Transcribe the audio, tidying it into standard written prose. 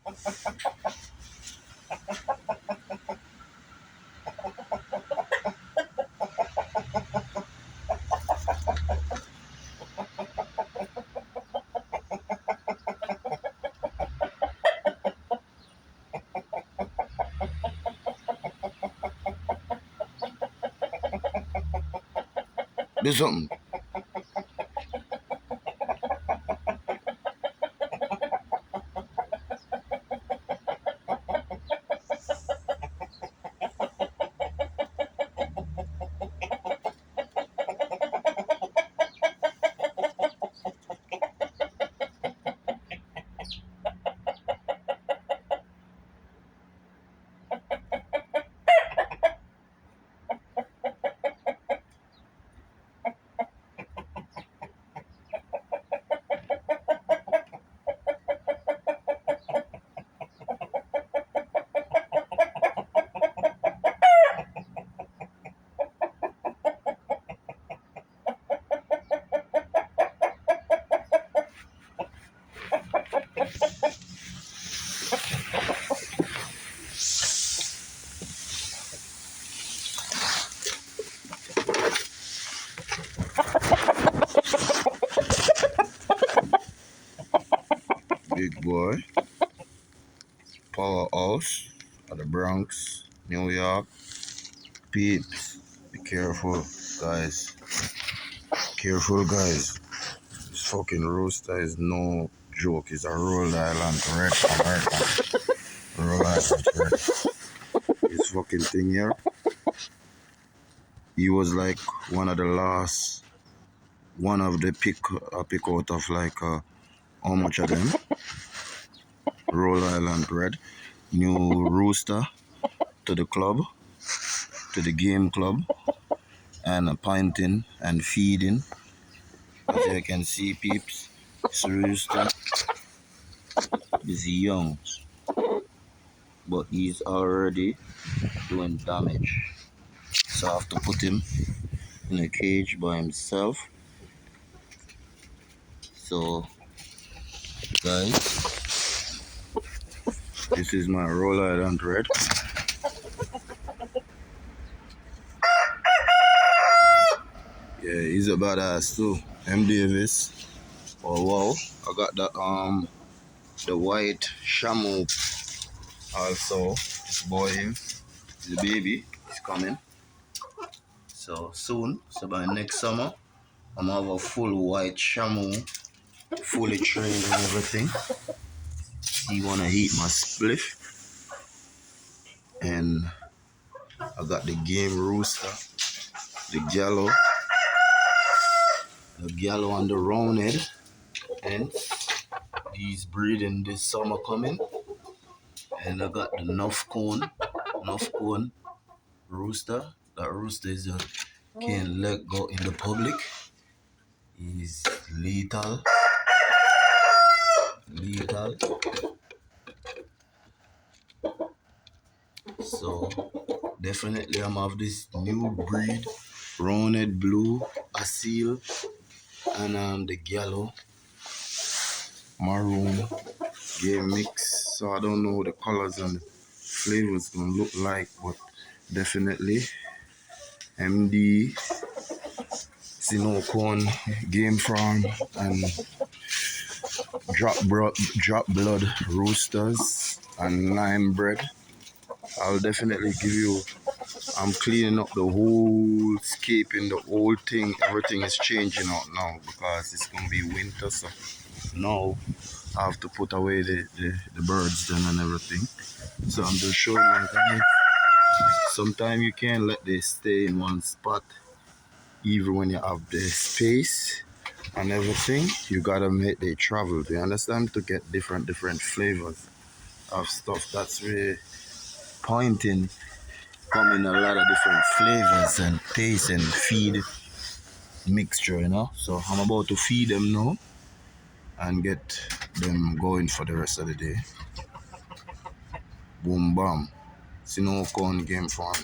Do something. Big boy. Powerhouse of the Bronx, New York. Peeps. Be careful, guys. Careful, guys. This fucking rooster is no joke. It's a Rhode Island Red American. Rhode Island Red. This fucking thing here. He was like one of the last, one of the pick out of like how much of them? Rhode Island Red. New rooster to the club, to the game club, and pinting and feeding. As you can see, peeps, this rooster is young, but he's already doing damage. So I have to put him in a cage by himself. So, guys, this is my Rhode Island Red. Yeah, he's a badass too. M. Davis. Oh wow, I got the white Shamu also. This boy here, the baby is coming. So soon, so by next summer, I'm gonna have a full white Shamu, fully trained and everything. He wanna eat my spliff. And I got the game rooster, the gallo and the roundhead. And he's breeding this summer coming. And I got the Nuff Cone rooster. That rooster is can't let go in the public. He's lethal. So definitely I'm have this new breed, roundhead blue, Asil, and the gallo maroon game mix. So I don't know what the colors and the flavors gonna look like, but definitely MD Sinocon Game Farm and drop blood roosters and lime bread. I'll definitely give you. I'm cleaning up the whole scaping, the whole thing. Everything is changing out now because it's gonna be winter. So now I have to put away the birds then and everything. So I'm just showing you guys. Sometimes you can't let they stay in one spot, even when you have the space and everything. You gotta make they travel. Do you understand? To get different flavors of stuff. That's where pointing come in a lot of different flavors and taste and feed mixture, you know. So I'm about to feed them now and get them going for the rest of the day. Boom bam. Sinocon Game Farm.